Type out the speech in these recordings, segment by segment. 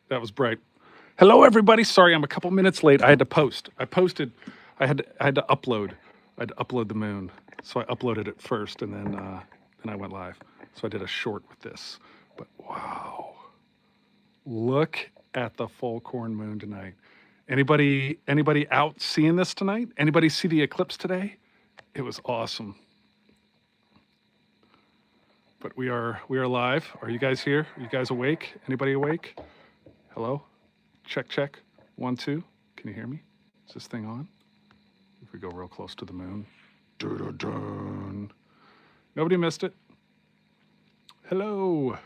That was bright. Hello, everybody. Sorry, I'm a couple minutes late. I had to post. I had to upload. I had to upload the moon. So I uploaded it first, and then I went live. So I did a short with this. But wow, look at the full corn moon tonight. Anybody out seeing this tonight? Anybody see the eclipse today? It was awesome. But we are live. Are you guys here? Are you guys awake? Anybody awake? Hello? Check, check. 1, 2. Can you hear me? Is this thing on? If we go real close to the moon. Dun-dun-dun. Nobody missed it. Hello.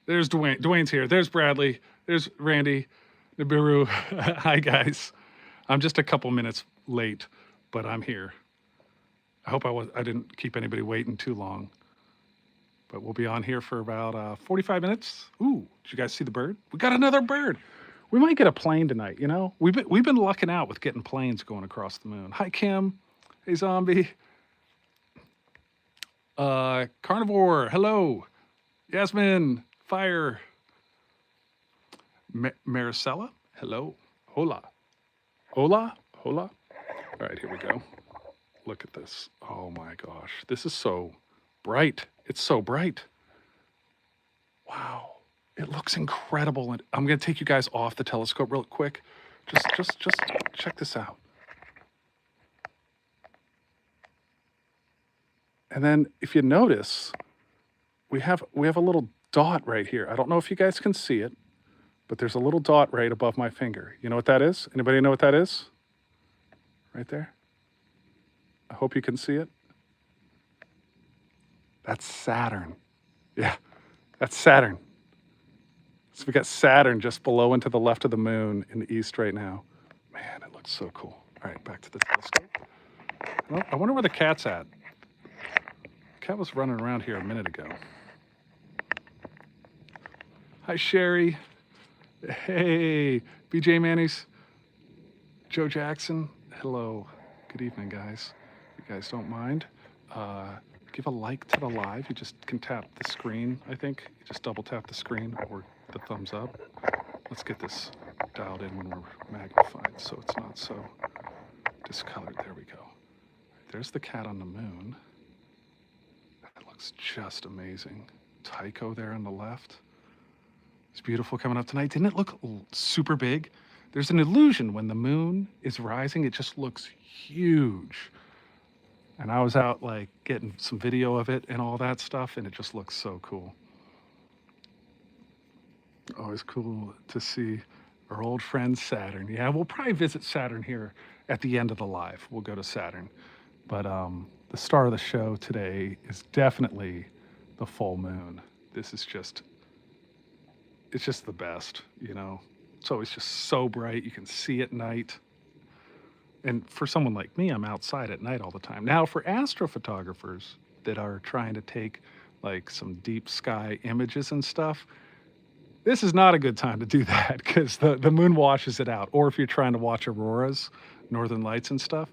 There's Dwayne. Dwayne's here. There's Bradley. There's Randy. Nibiru. Hi, guys. I'm just a couple minutes late, but I'm here. I hope I didn't keep anybody waiting too long. But we'll be on here for about 45 minutes. Ooh, did you guys see the bird? We got another bird. We might get a plane tonight, you know? We've been lucking out with getting planes going across the moon. Hi, Kim. Hey, Zombie. Carnivore. Hello. Yasmin. Fire. Maricela. Hello. Hola. Hola. Hola. All right, here we go. Look at this. Oh my gosh. This is so bright. It's so bright. Wow. It looks incredible. And I'm going to take you guys off the telescope real quick. Just check this out. And then if you notice, we have a little dot right here. I don't know if you guys can see it, but there's a little dot right above my finger. You know what that is? Anybody know what that is? Right there? I hope you can see it. That's Saturn. Yeah, that's Saturn. So we got Saturn just below and to the left of the moon in the east right now. Man, it looks so cool. All right, back to the telescope. Well, I wonder where the cat's at. The cat was running around here a minute ago. Hi, Sherry. Hey, BJ Manny's. Joe Jackson. Hello. Good evening, guys. If you guys don't mind, give a like to the live. You just can tap the screen, I think. You just double tap the screen or the thumbs up. Let's get this dialed in when we're magnified so it's not so discolored. There we go. There's the cat on the moon. That looks just amazing. Tycho there on the left. It's beautiful coming up tonight. Didn't it look super big? There's an illusion when the moon is rising. It just looks huge. And I was out like getting some video of it and all that stuff, and it just looks so cool. Always cool to see our old friend Saturn. Yeah, we'll probably visit Saturn here at the end of the live. We'll go to Saturn. But the star of the show today is definitely the full moon. This is just, it's just the best, you know? It's always just so bright. You can see at night. And for someone like me, I'm outside at night all the time. Now, for astrophotographers that are trying to take like some deep sky images and stuff, this is not a good time to do that because the moon washes it out. Or if you're trying to watch auroras, northern lights and stuff,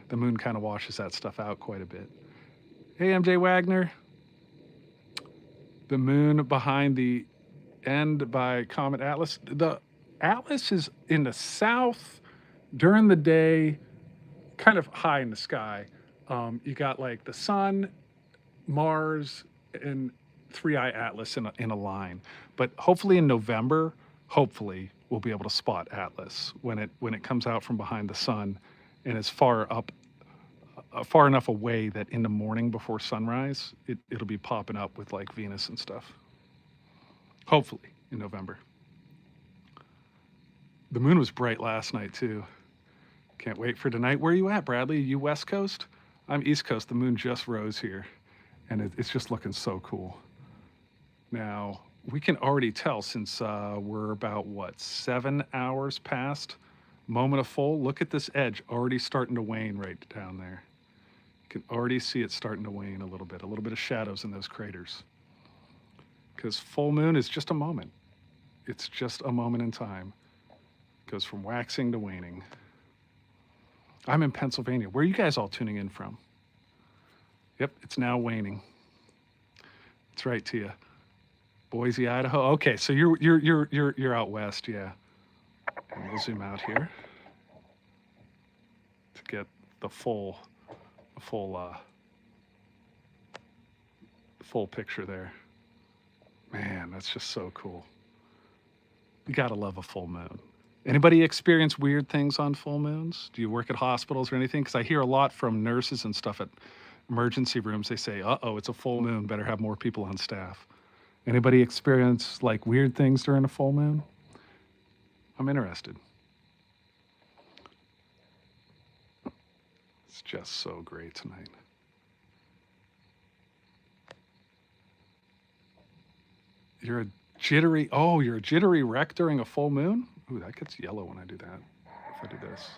the moon kind of washes that stuff out quite a bit. Hey, MJ Wagner. The moon behind the end by Comet Atlas. The Atlas is in the south during the day, kind of high in the sky. You got like the sun, Mars, and Three-Eye Atlas in a line. But hopefully in November, hopefully we'll be able to spot Atlas when it comes out from behind the sun and is far enough away that in the morning before sunrise, it'll be popping up with like Venus and stuff. Hopefully in November. The moon was bright last night too. Can't wait for tonight. Where are you at, Bradley? Are you West Coast? I'm East Coast. The moon just rose here, and it's just looking so cool. Now, we can already tell since we're about, 7 hours past moment of full. Look at this edge already starting to wane right down there. You can already see it starting to wane a little bit of shadows in those craters. Because full moon is just a moment. It's just a moment in time. It goes from waxing to waning. I'm in Pennsylvania. Where are you guys all tuning in from? Yep, it's now waning. That's right, Tia. Boise, Idaho. Okay, so you're out west, yeah. And we'll zoom out here to get the full full picture there. Man, that's just so cool. You gotta love a full moon. Anybody experience weird things on full moons? Do you work at hospitals or anything? Because I hear a lot from nurses and stuff at emergency rooms. They say, "Uh-oh, it's a full moon. Better have more people on staff." Anybody experience like weird things during a full moon? I'm interested. It's just so great tonight. You're a you're a jittery wreck during a full moon? Ooh, that gets yellow when I do that. If I do this,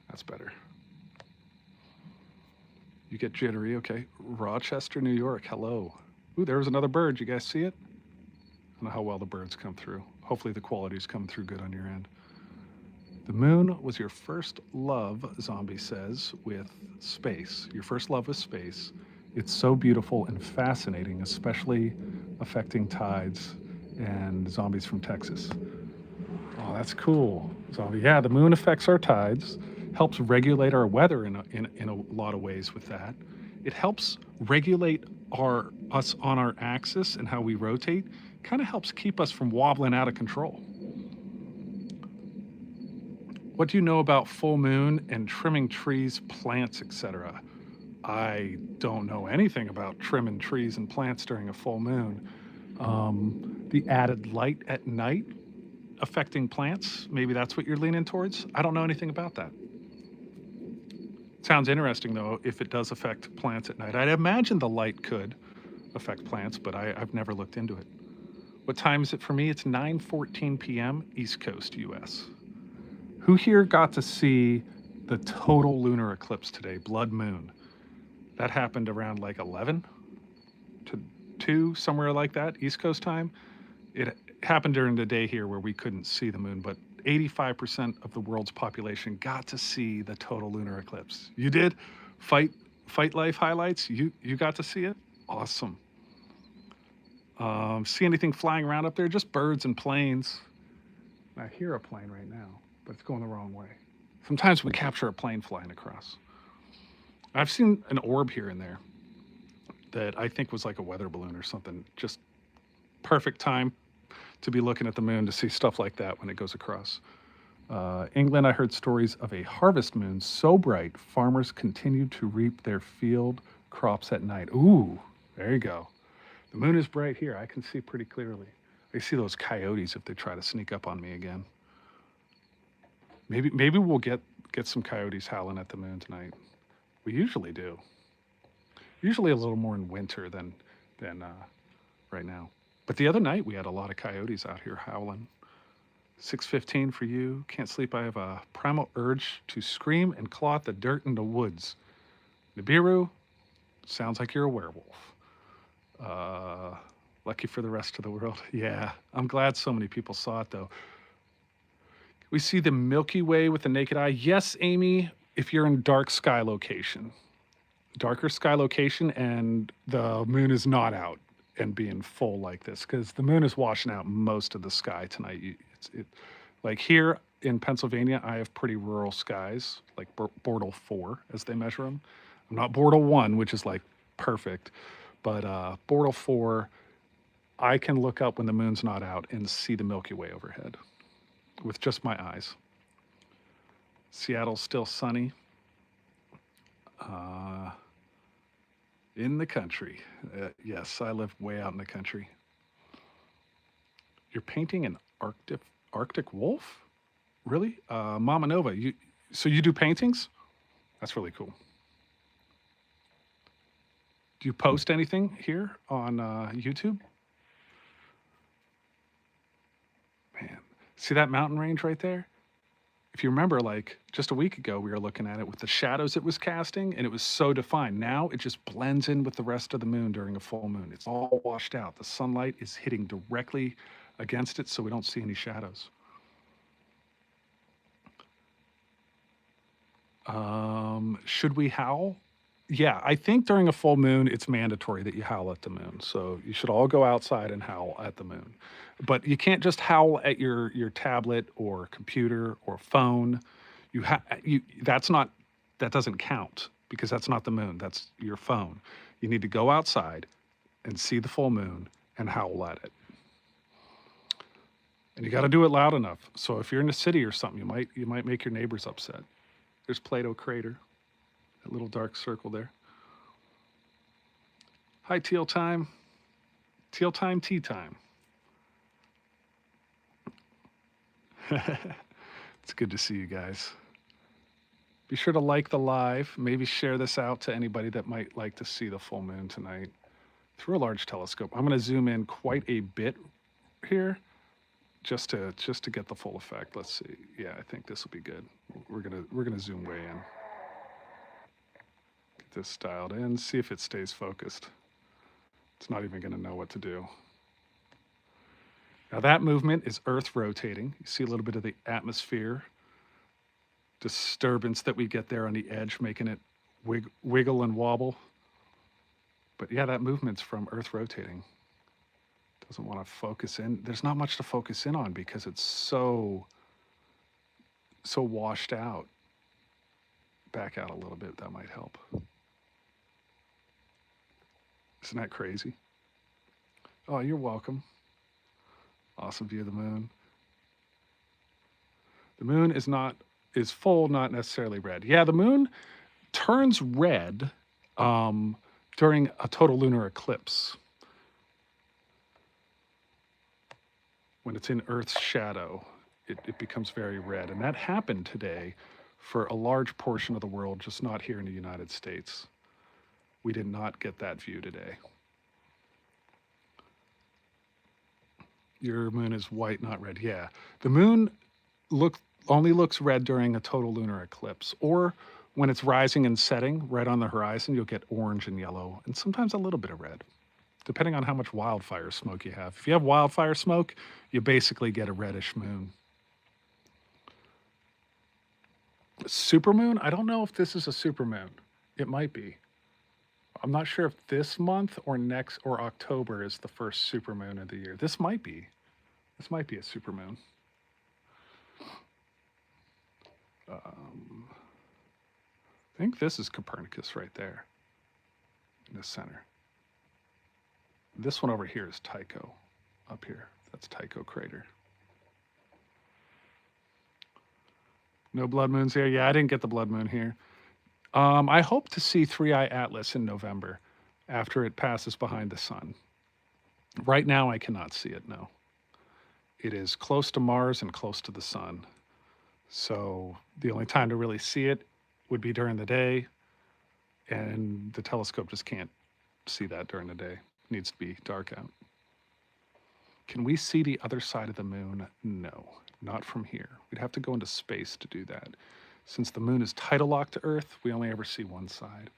that's better. You get jittery, okay. Rochester, New York, hello. Ooh, there was another bird. You guys see it? I don't know how well the birds come through. Hopefully the quality's coming through good on your end. The moon was your first love, Zombie says, with space. Your first love with space. It's so beautiful and fascinating, especially affecting tides and zombies from Texas. Oh, that's cool, Zombie. Yeah, the moon affects our tides, helps regulate our weather in a lot of ways with that. It helps regulate us on our axis and how we rotate. Kind of helps keep us from wobbling out of control. What do you know about full moon and trimming trees, plants, etc.? I don't know anything about trimming trees and plants during a full moon. The added light at night affecting plants, maybe that's what you're leaning towards. I don't know anything about that. Sounds interesting though, if it does affect plants at night. I'd imagine the light could affect plants, but I've never looked into it. What time is it for me? It's 9:14 p.m. East Coast, US. Who here got to see the total lunar eclipse today, blood moon? That happened around like 11 to 2, somewhere like that, East Coast time. It happened during the day here where we couldn't see the moon, but 85% of the world's population got to see the total lunar eclipse. You did? Fight Life highlights? You got to see it? Awesome. See anything flying around up there? Just birds and planes. I hear a plane right now, but it's going the wrong way. Sometimes we capture a plane flying across. I've seen an orb here and there that I think was like a weather balloon or something. Just perfect time to be looking at the moon to see stuff like that when it goes across. England, I heard stories of a harvest moon so bright, farmers continued to reap their field crops at night. Ooh, there you go. The moon is bright here. I can see pretty clearly. I see those coyotes if they try to sneak up on me again. Maybe we'll get some coyotes howling at the moon tonight. We usually do. Usually a little more in winter than right now. But the other night we had a lot of coyotes out here howling. 6:15 for you. Can't sleep. I have a primal urge to scream and claw at the dirt in the woods. Nibiru, sounds like you're a werewolf. Lucky for the rest of the world. Yeah, I'm glad so many people saw it though. We see the Milky Way with the naked eye. Yes, Amy, if you're in dark sky location. Darker sky location and the moon is not out and being full like this, because the moon is washing out most of the sky tonight. Like here in Pennsylvania, I have pretty rural skies, like Bortle 4 as they measure them. I'm not Bortle 1, which is like perfect, but Bortle 4, I can look up when the moon's not out and see the Milky Way overhead with just my eyes. Seattle's still sunny. In the country. Yes, I live way out in the country. You're painting an Arctic wolf? Really? Mama Nova, so you do paintings? That's really cool. Do you post anything here on YouTube? Man, see that mountain range right there? If you remember, like just a week ago, we were looking at it with the shadows it was casting, and it was so defined. Now it just blends in with the rest of the moon during a full moon. It's all washed out. The sunlight is hitting directly against it, so we don't see any shadows. Should we howl? Yeah, I think during a full moon, it's mandatory that you howl at the moon. So you should all go outside and howl at the moon. But you can't just howl at your tablet or computer or phone. You that's not that doesn't count because that's not the moon. That's your phone. You need to go outside and see the full moon and howl at it. And you got to do it loud enough. So if you're in a city or something, you might make your neighbors upset. There's Plato Crater, that little dark circle there. Hi, Teal Time. Teal Time, tea time. It's good to see you guys. Be sure to like the live. Maybe share this out to anybody that might like to see the full moon tonight through a large telescope. I'm going to zoom in quite a bit here just to get the full effect. Let's see. Yeah, I think this will be good. We're gonna zoom way in. Get this dialed in. See if it stays focused. It's not even going to know what to do. Now that movement is Earth rotating. You see a little bit of the atmosphere disturbance that we get there on the edge, making it wiggle and wobble. But yeah, that movement's from Earth rotating. Doesn't want to focus in. There's not much to focus in on because it's so washed out. Back out a little bit, that might help. Isn't that crazy? Oh, you're welcome. Awesome view of the moon. The moon is full, not necessarily red. Yeah, the moon turns red during a total lunar eclipse. When it's in Earth's shadow, it becomes very red. And that happened today for a large portion of the world, just not here in the United States. We did not get that view today. Your moon is white, not red. Yeah. The moon only looks red during a total lunar eclipse, or when it's rising and setting right on the horizon, you'll get orange and yellow, and sometimes a little bit of red, depending on how much wildfire smoke you have. If you have wildfire smoke, you basically get a reddish moon. Supermoon? I don't know if this is a supermoon. It might be. I'm not sure if this month or next or October is the first supermoon of the year. This might be. This might be a supermoon. I think this is Copernicus right there in the center. This one over here is Tycho up here. That's Tycho crater. No blood moons here. Yeah, I didn't get the blood moon here. I hope to see 3i Atlas in November after it passes behind the sun. Right now, I cannot see it, no. It is close to Mars and close to the sun. So the only time to really see it would be during the day, and the telescope just can't see that during the day. It needs to be dark out. Can we see the other side of the moon? No, not from here. We'd have to go into space to do that. Since the moon is tidal locked to Earth, we only ever see one side.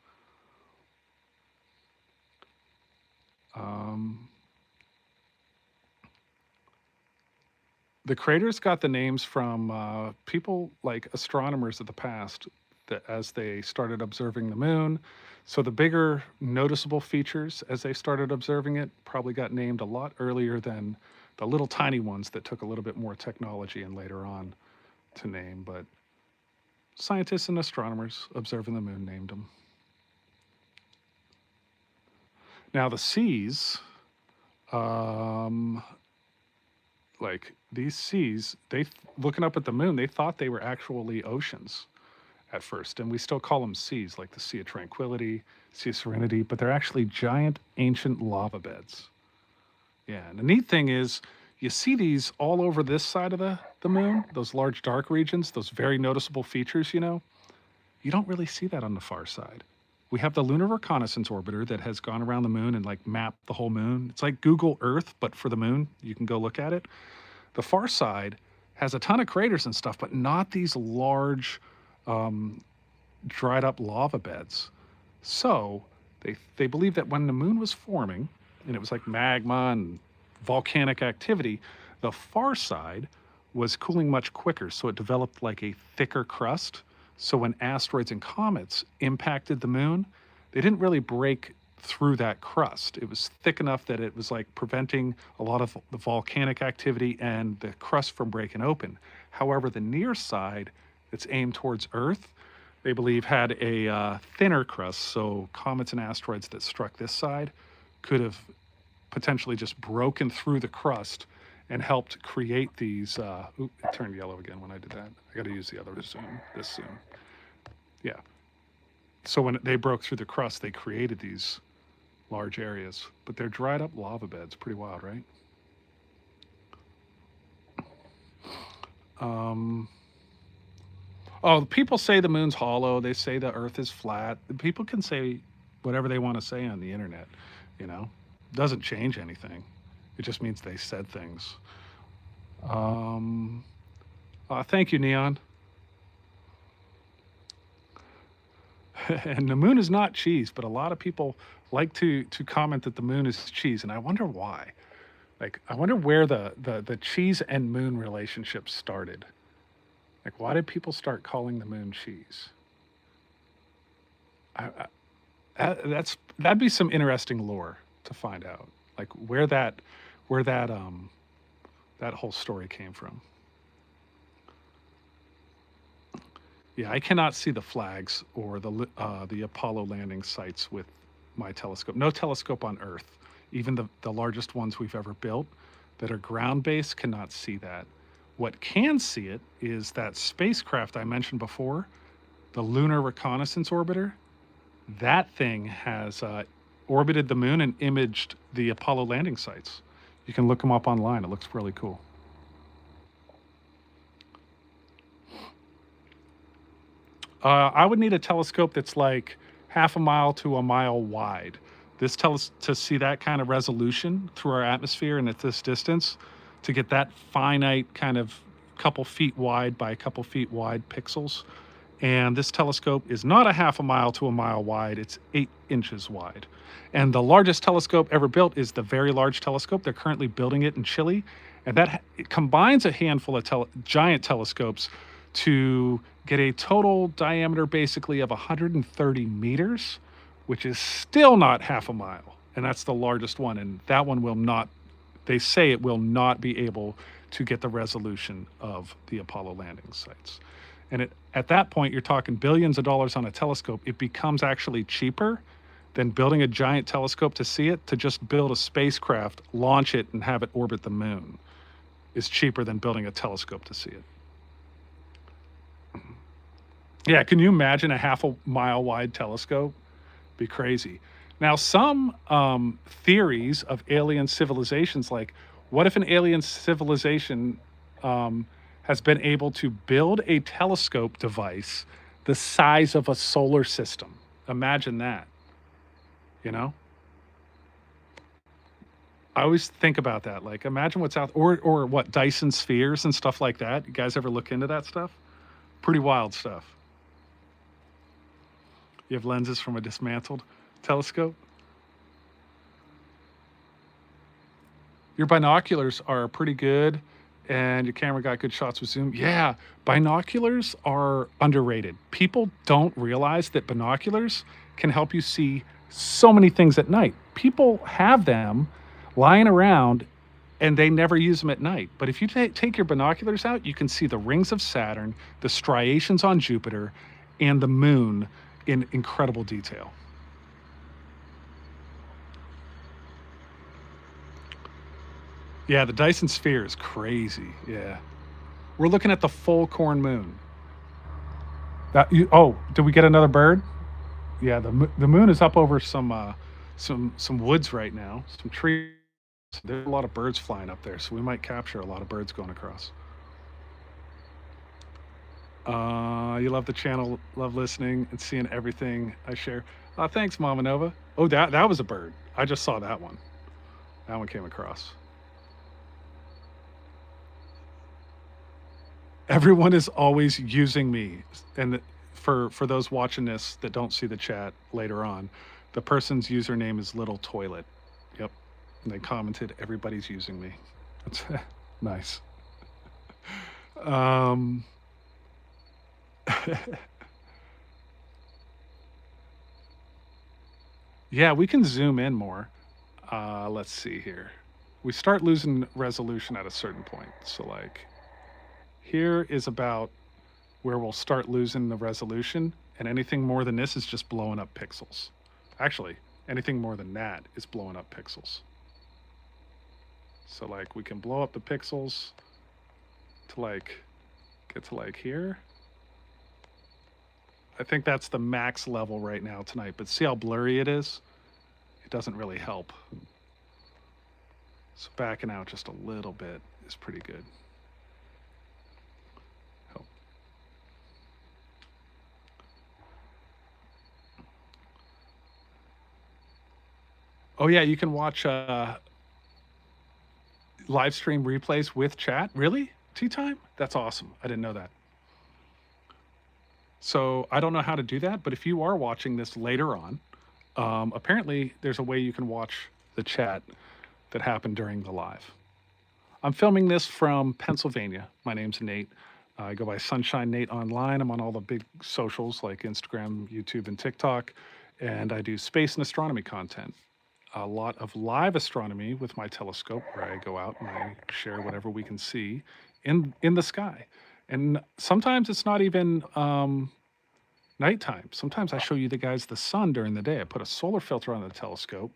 The craters got the names from people like astronomers of the past that as they started observing the moon. So the bigger noticeable features as they started observing it probably got named a lot earlier than the little tiny ones that took a little bit more technology and later on to name. But scientists and astronomers observing the moon named them. Now the seas, like these seas, looking up at the moon, they thought they were actually oceans at first, and we still call them seas, like the Sea of Tranquility, Sea of Serenity, but they're actually giant ancient lava beds. Yeah, and the neat thing is, you see these all over this side of the moon, those large dark regions, those very noticeable features, you know? You don't really see that on the far side. We have the Lunar Reconnaissance Orbiter that has gone around the moon and like mapped the whole moon. It's like Google Earth, but for the moon. You can go look at it. The far side has a ton of craters and stuff, but not these large dried up lava beds. So they believe that when the moon was forming, and it was like magma and volcanic activity, the far side was cooling much quicker, so it developed like a thicker crust. So when asteroids and comets impacted the moon, they didn't really break through that crust. It was thick enough that it was like preventing a lot of the volcanic activity and the crust from breaking open. However, the near side that's aimed towards Earth, they believe had a thinner crust. So comets and asteroids that struck this side could have potentially just broken through the crust and helped create these. It turned yellow again when I did that. I got to use the other zoom. This zoom. Yeah. So when they broke through the crust, they created these large areas, but they're dried up lava beds. Pretty wild, right? Oh, people say the moon's hollow. They say the Earth is flat. People can say whatever they want to say on the internet. You know, doesn't change anything. It just means they said things. Um, Thank you, Neon. And the moon is not cheese, but a lot of people like to comment that the moon is cheese, and I wonder why. Like, I wonder where the cheese and moon relationship started. Like, why did people start calling the moon cheese? That'd be some interesting lore to find out, like where that whole story came from. Yeah, I cannot see the flags or the Apollo landing sites with my telescope. No telescope on Earth, even the largest ones we've ever built that are ground based, cannot see that. What can see it is that spacecraft I mentioned before, the Lunar Reconnaissance Orbiter. That thing has orbited the moon and imaged the Apollo landing sites. You can look them up online. It looks really cool. I would need a telescope that's like half a mile to a mile wide. This to see that kind of resolution through our atmosphere and at this distance, to get that finite kind of couple feet wide by a couple feet wide pixels. And this telescope is not a half a mile to a mile wide, it's 8 inches wide. And the largest telescope ever built is the Very Large Telescope. They're currently building it in Chile. And it combines a handful of giant telescopes to get a total diameter basically of 130 meters, which is still not half a mile. And that's the largest one. And that one will not, they say it will not be able to get the resolution of the Apollo landing sites. And at that point, you're talking billions of dollars on a telescope. It becomes actually cheaper than building a giant telescope to see it. To just build a spacecraft, launch it, and have it orbit the moon is cheaper than building a telescope to see it. Yeah, can you imagine a half a mile wide telescope? Be crazy. Now, some theories of alien civilizations, like what if an alien civilization has been able to build a telescope device the size of a solar system? Imagine that, you know? I always think about that. Like, imagine what's out, or what, Dyson spheres and stuff like that. You guys ever look into that stuff? Pretty wild stuff. You have lenses from a dismantled telescope. Your binoculars are pretty good, and your camera got good shots with zoom. Yeah, binoculars are underrated. People don't realize that binoculars can help you see so many things at night. People have them lying around and they never use them at night. But if you take your binoculars out, you can see the rings of Saturn, the striations on Jupiter, and the moon in incredible detail. Yeah, the Dyson sphere is crazy. Yeah. We're looking at the full corn moon. Oh, did we get another bird? Yeah, the moon is up over some woods right now, some trees. There's a lot of birds flying up there, so we might capture a lot of birds going across. You love the channel, love listening and seeing everything I share. Thanks, Mama Nova. Oh, that was a bird. I just saw that one. That one came across. Everyone is always using me. And for those watching this that don't see the chat later on, the person's username is Little Toilet. Yep. And they commented, everybody's using me. That's nice. Yeah, we can zoom in more. Let's see here. We start losing resolution at a certain point. So like here is about where we'll start losing the resolution, and anything more than this is just blowing up pixels. Actually, anything more than that is blowing up pixels. So like we can blow up the pixels to like get to like here. I think that's the max level right now tonight, but see how blurry it is? It doesn't really help. So backing out just a little bit is pretty good. Help. Oh yeah, you can watch live stream replays with chat. Really? Tea time? That's awesome. I didn't know that. So I don't know how to do that, but if you are watching this later on, apparently there's a way you can watch the chat that happened during the live. I'm filming this from Pennsylvania. My name's Nate. I go by SunshineNate online. I'm on all the big socials like Instagram, YouTube, and TikTok, and I do space and astronomy content. A lot of live astronomy with my telescope, where I go out and I share whatever we can see in the sky. And sometimes it's not even nighttime. Sometimes I show you the guys the sun during the day. I put a solar filter on the telescope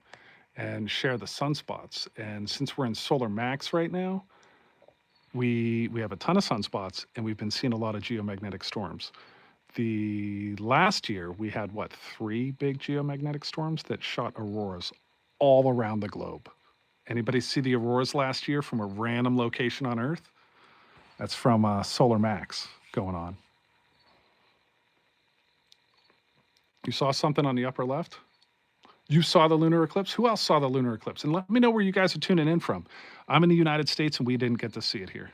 and share the sunspots. And since we're in solar max right now, we have a ton of sunspots, and we've been seeing a lot of geomagnetic storms. The last year we had what, 3 big geomagnetic storms that shot auroras all around the globe. Anybody see the auroras last year from a random location on Earth? That's from solar max going on. You saw something on the upper left? You saw the lunar eclipse? Who else saw the lunar eclipse? And let me know where you guys are tuning in from. I'm in the United States and we didn't get to see it here.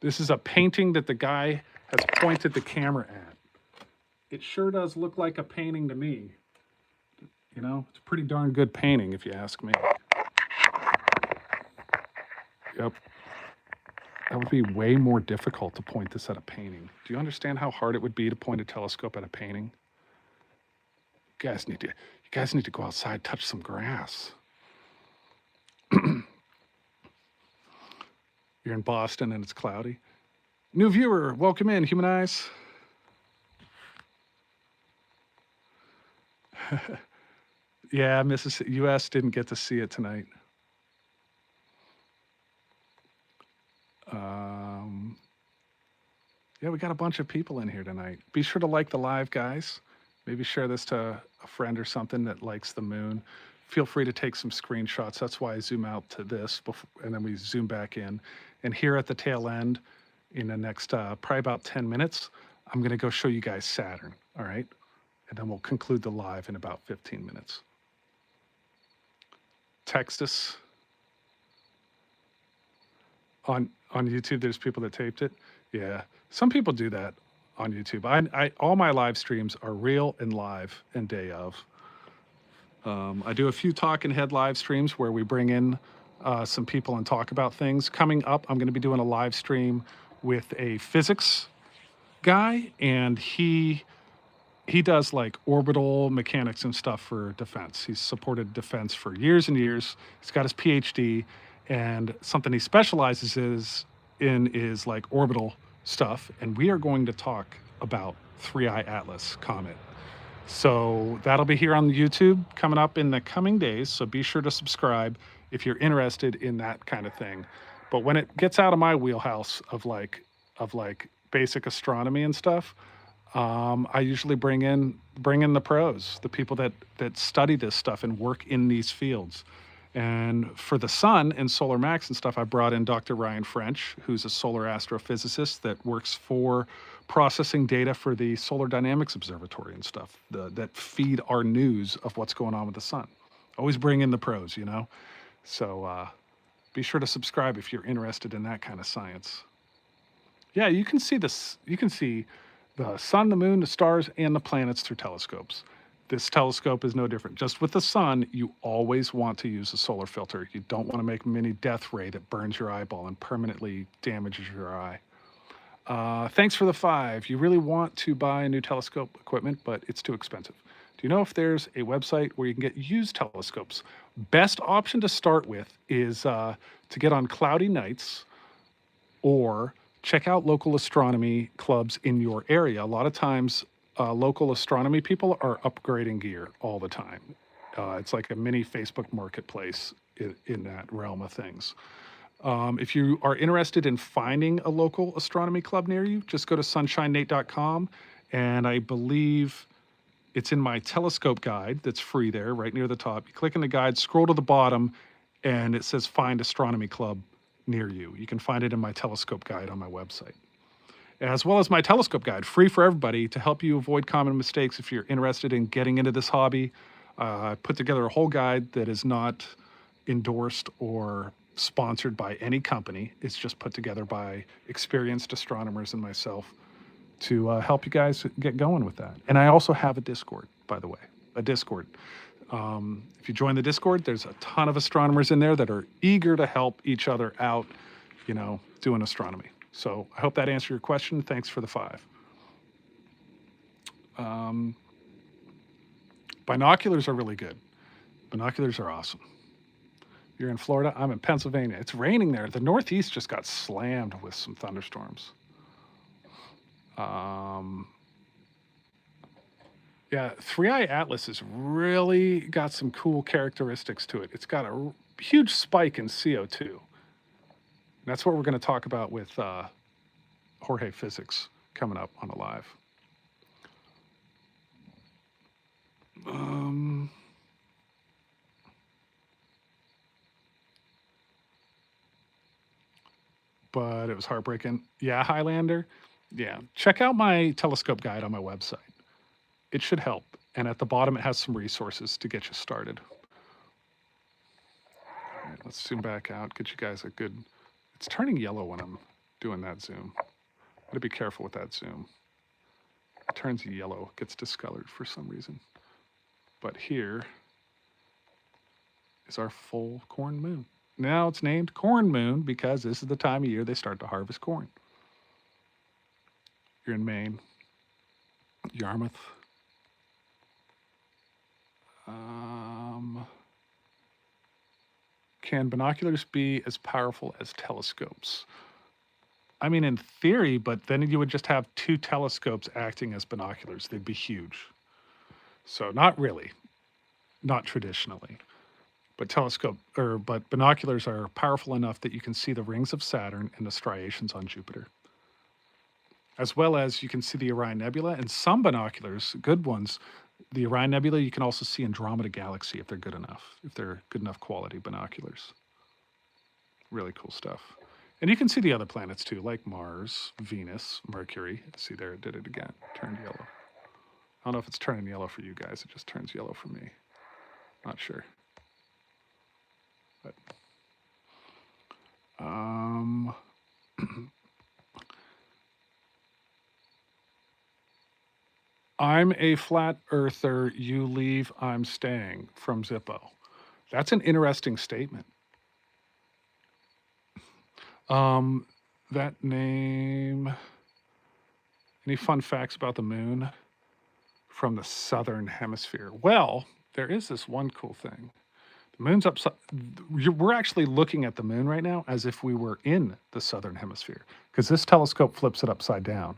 This is a painting that the guy has pointed the camera at. It sure does look like a painting to me. You know, it's a pretty darn good painting if you ask me. Yep. That would be way more difficult to point this at a painting. Do you understand how hard it would be to point a telescope at a painting? You guys need to go outside, touch some grass. You're in Boston and it's cloudy. New viewer, welcome in, Human Eyes. Yeah, US didn't get to see it tonight. Yeah, we got a bunch of people in here tonight. Be sure to like the live, guys. Maybe share this to a friend or something that likes the moon. Feel free to take some screenshots. That's why I zoom out to this, and then we zoom back in. And here at the tail end, in the next probably about 10 minutes, I'm going to go show you guys Saturn, all right? And then we'll conclude the live in about 15 minutes. Text us. On YouTube, there's people that taped it. Yeah, some people do that on YouTube. All my live streams are real and live and day of. I do a few talking head live streams where we bring in some people and talk about things. Coming up, I'm going to be doing a live stream with a physics guy, and he does like orbital mechanics and stuff for defense. He's supported defense for years and years. He's got his PhD, and something he specializes in is like orbital stuff. And we are going to talk about 3I Atlas comet. So that'll be here on YouTube coming up in the coming days. So be sure to subscribe if you're interested in that kind of thing. But when it gets out of my wheelhouse of like basic astronomy and stuff, I usually bring in the pros, the people that study this stuff and work in these fields. And for the sun and solar max and stuff, I brought in Dr. Ryan French, who's a solar astrophysicist that works for processing data for the Solar Dynamics Observatory and stuff that feed our news of what's going on with the sun. Always bring in the pros, you know? So be sure to subscribe if you're interested in that kind of science. Yeah, you can see this. You can see the sun, the moon, the stars, and the planets through telescopes. This telescope is no different. Just with the sun, you always want to use a solar filter. You don't want to make a mini death ray that burns your eyeball and permanently damages your eye. Thanks for the 5. You really want to buy new telescope equipment, but it's too expensive. Do you know if there's a website where you can get used telescopes? Best option to start with is to get on cloudy nights or check out local astronomy clubs in your area. A lot of times, local astronomy people are upgrading gear all the time. It's like a mini Facebook marketplace in that realm of things. If you are interested in finding a local astronomy club near you, just go to SunshineNate.com, and I believe it's in my telescope guide that's free there, right near the top. You click on the guide, scroll to the bottom, and it says Find Astronomy Club near you. You can find it in my telescope guide on my website, as well as my telescope guide, free for everybody, to help you avoid common mistakes if you're interested in getting into this hobby. I put together a whole guide that is not endorsed or sponsored by any company. It's just put together by experienced astronomers and myself to help you guys get going with that. And I also have a Discord, by the way, a Discord. If you join the Discord, there's a ton of astronomers in there that are eager to help each other out, doing astronomy. So I hope that answered your question. Thanks for the 5. Binoculars are really good. Binoculars are awesome. You're in Florida. I'm in Pennsylvania. It's raining there. The Northeast just got slammed with some thunderstorms. Yeah, 3i Atlas has really got some cool characteristics to it. It's got a huge spike in CO2. And that's what we're going to talk about with Jorge Physics coming up on a live. But it was heartbreaking. Yeah, Highlander. Yeah, check out my telescope guide on my website. It should help. And at the bottom, it has some resources to get you started. All right, let's zoom back out, get you guys a good... It's turning yellow when I'm doing that zoom. Gotta be careful with that zoom. It turns yellow, gets discolored for some reason. But here is our full corn moon. Now it's named Corn Moon because this is the time of year they start to harvest corn. You're in Maine, Yarmouth. Can binoculars be as powerful as telescopes? I mean, in theory, but then you would just have 2 telescopes acting as binoculars. They'd be huge. So not really, not traditionally. But but binoculars are powerful enough that you can see the rings of Saturn and the striations on Jupiter. As well as you can see the Orion Nebula, and some binoculars, good ones, the Orion Nebula, you can also see Andromeda Galaxy if they're good enough quality binoculars. Really cool stuff. And you can see the other planets too, like Mars, Venus, Mercury. See there, it did it again, turned yellow. I don't know if it's turning yellow for you guys, it just turns yellow for me. Not sure. But, I'm a flat earther, you leave, I'm staying, from Zippo. That's an interesting statement. That name, any fun facts about the moon from the southern hemisphere? Well, there is this one cool thing. The moon's upside, we're actually looking at the moon right now as if we were in the southern hemisphere, because this telescope flips it upside down.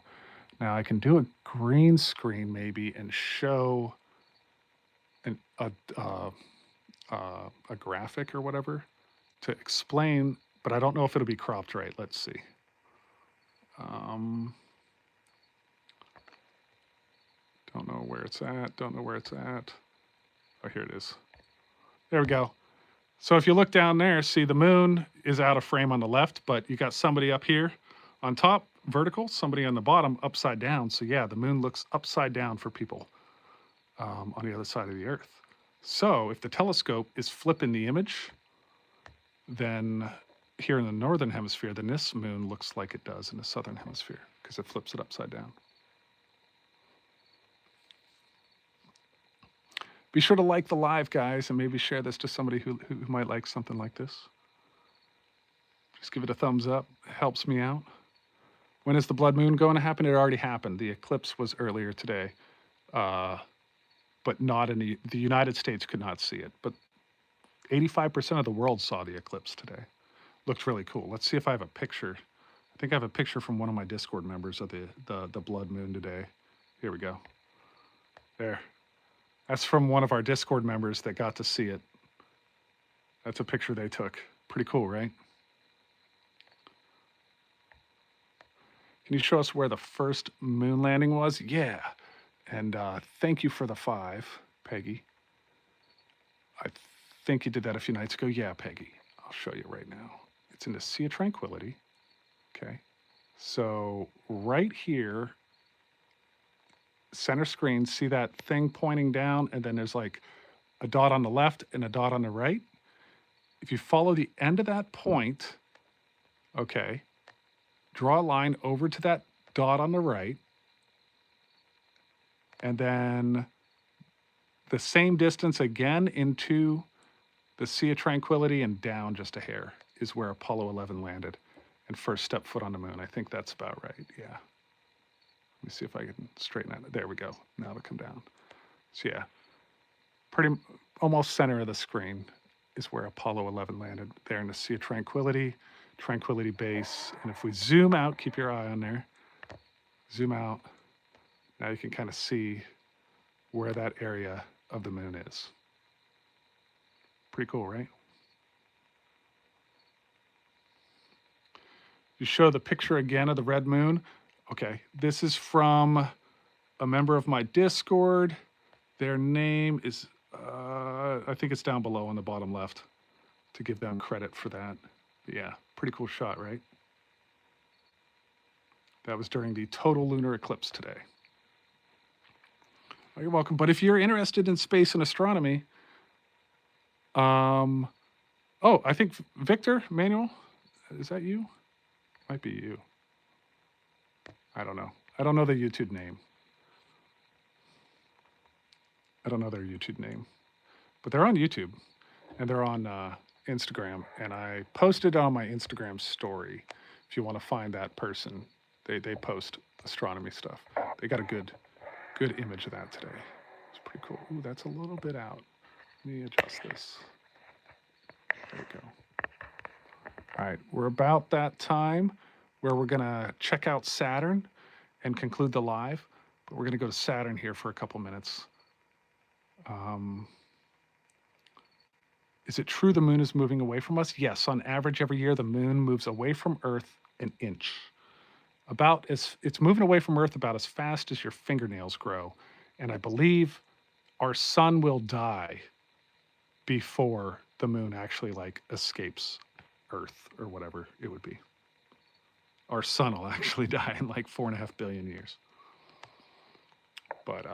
Now I can do a green screen maybe and show a graphic or whatever to explain, but I don't know if it'll be cropped right. Let's see. Don't know where it's at. Oh, here it is. There we go. So if you look down there, see the moon is out of frame on the left, but you got somebody up here on top, vertical, somebody on the bottom, upside down. So yeah, the moon looks upside down for people on the other side of the Earth. So if the telescope is flipping the image, then here in the northern hemisphere, then this moon looks like it does in the southern hemisphere because it flips it upside down. Be sure to like the live, guys, and maybe share this to somebody who might like something like this. Just give it a thumbs up. It helps me out. When is the blood moon going to happen? It already happened. The eclipse was earlier today. but not in the United States could not see it. But 85% of the world saw the eclipse today. Looked really cool. Let's see if I have a picture. I think I have a picture from one of my Discord members of the blood moon today. Here we go. There. That's from one of our Discord members that got to see it. That's a picture they took. Pretty cool, right? Can you show us where the first moon landing was? Yeah. And thank you for the 5, Peggy. I think you did that a few nights ago. Yeah, Peggy. I'll show you right now. It's in the Sea of Tranquility. Okay. So right here, center screen, see that thing pointing down, and then there's like a dot on the left and a dot on the right. If you follow the end of that point, okay, draw a line over to that dot on the right, and then the same distance again into the Sea of Tranquility and down just a hair is where Apollo 11 landed and first stepped foot on the moon. I think that's about right. Yeah. Let me see if I can straighten that. There we go. Now it'll come down. So yeah, pretty almost center of the screen is where Apollo 11 landed, there in the Sea of Tranquility, Tranquility Base. And if we zoom out, keep your eye on there, zoom out, now you can kind of see where that area of the moon is. Pretty cool, right? You show the picture again of the red moon. Okay, this is from a member of my Discord. Their name is, I think it's down below on the bottom left to give them credit for that. But yeah, pretty cool shot, right? That was during the total lunar eclipse today. Oh, you're welcome. But if you're interested in space and astronomy, oh, I think Victor Manuel, is that you? Might be you. I don't know. I don't know the YouTube name. I don't know their YouTube name. But they're on YouTube and they're on Instagram. And I posted on my Instagram story. If you want to find that person, they post astronomy stuff. They got a good image of that today. It's pretty cool. Ooh, that's a little bit out. Let me adjust this. There we go. All right, we're about that time where we're gonna check out Saturn and conclude the live, but we're gonna go to Saturn here for a couple minutes. Is it true the moon is moving away from us? Yes, on average every year the moon moves away from Earth an inch. It's moving away from Earth about as fast as your fingernails grow. And I believe our sun will die before the moon actually like escapes Earth or whatever it would be. Our sun will actually die in like 4.5 billion years. But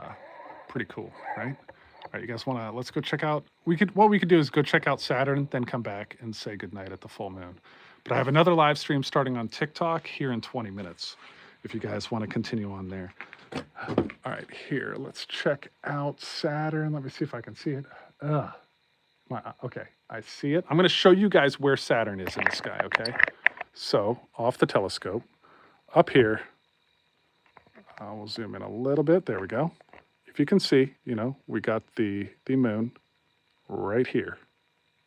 pretty cool, right? All right, you guys wanna, let's go check out, what we could do is go check out Saturn, then come back and say goodnight at the full moon. But I have another live stream starting on TikTok here in 20 minutes, if you guys wanna continue on there. All right, here, let's check out Saturn. Let me see if I can see it. Okay, I see it. I'm gonna show you guys where Saturn is in the sky, okay? So, off the telescope, up here, we'll zoom in a little bit, there we go. If you can see, you know, we got the moon right here.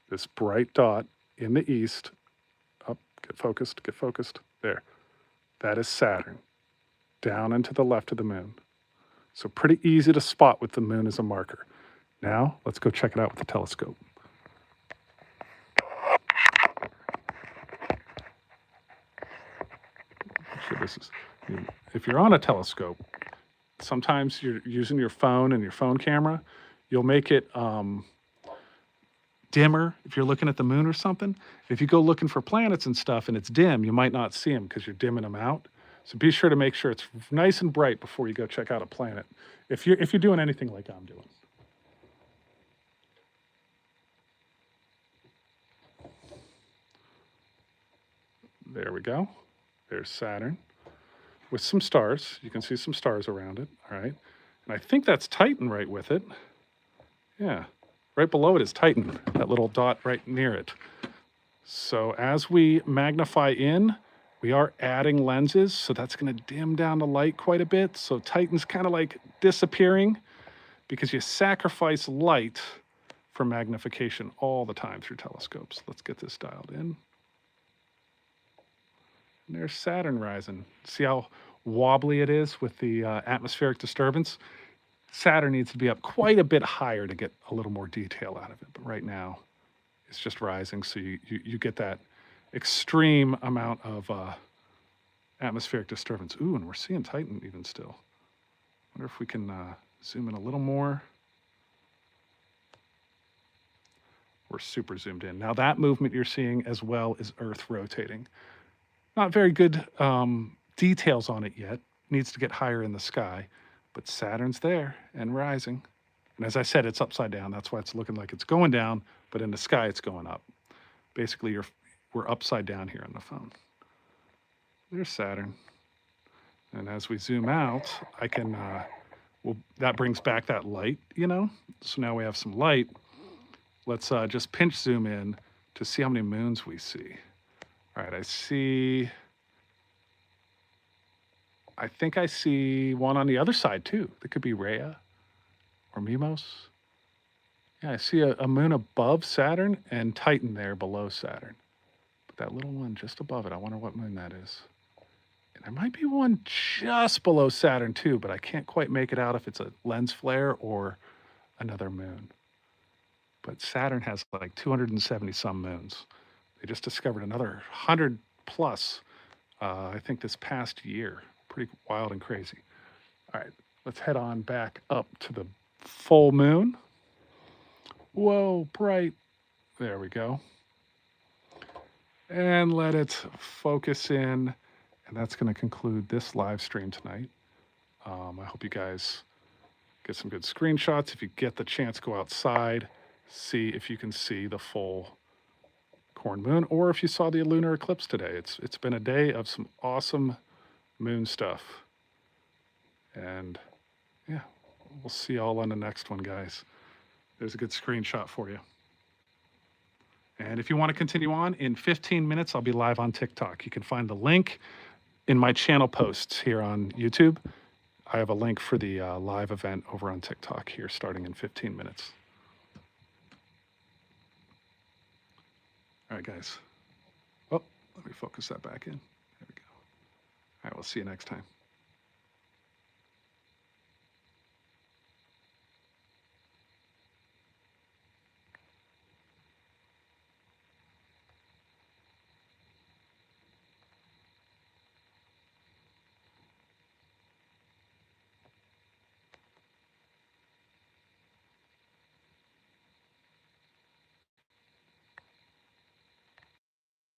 This bright dot in the east. Up, get focused, there. That is Saturn, down and to the left of the moon. So pretty easy to spot with the moon as a marker. Now, let's go check it out with the telescope. Sure this is, if you're on a telescope, sometimes you're using your phone and your phone camera, you'll make it dimmer if you're looking at the moon or something. If you go looking for planets and stuff and it's dim, you might not see them because you're dimming them out. So be sure to make sure it's nice and bright before you go check out a planet, if you're doing anything like I'm doing. There we go. There's Saturn with some stars. You can see some stars around it, all right? And I think that's Titan right with it. Yeah, right below it is Titan, that little dot right near it. So as we magnify in, we are adding lenses, so that's gonna dim down the light quite a bit. So Titan's kind of like disappearing because you sacrifice light for magnification all the time through telescopes. Let's get this dialed in. And there's Saturn rising. See how wobbly it is with the atmospheric disturbance? Saturn needs to be up quite a bit higher to get a little more detail out of it. But right now, it's just rising, so you get that extreme amount of atmospheric disturbance. Ooh, and we're seeing Titan even still. Wonder if we can zoom in a little more. We're super zoomed in. Now that movement you're seeing as well is Earth rotating. Not very good details on it yet. Needs to get higher in the sky, but Saturn's there and rising. And as I said, it's upside down. That's why it's looking like it's going down, but in the sky it's going up. Basically, we're upside down here on the phone. There's Saturn. And as we zoom out, I can, well, that brings back that light, you know? So now we have some light. Let's just pinch zoom in to see how many moons we see. All right, I think I see one on the other side too. That could be Rhea or Mimos. Yeah, I see a moon above Saturn and Titan there below Saturn. But that little one just above it, I wonder what moon that is. And there might be one just below Saturn too, but I can't quite make it out if it's a lens flare or another moon. But Saturn has like 270 some moons. They just discovered another 100 plus, I think this past year. Pretty wild and crazy. All right, let's head on back up to the full moon. Whoa, bright. There we go. And let it focus in. And that's going to conclude this live stream tonight. I hope you guys get some good screenshots. If you get the chance, go outside, see if you can see the full corn moon, or if you saw the lunar eclipse today. It's been a day of some awesome moon stuff. And yeah, we'll see y'all on the next one, guys. There's a good screenshot for you. And if you want to continue on, in 15 minutes, I'll be live on TikTok. You can find the link in my channel posts here on YouTube. I have a link for the live event over on TikTok here starting in 15 minutes. All right, guys. Oh, let me focus that back in. There we go. All right, we'll see you next time.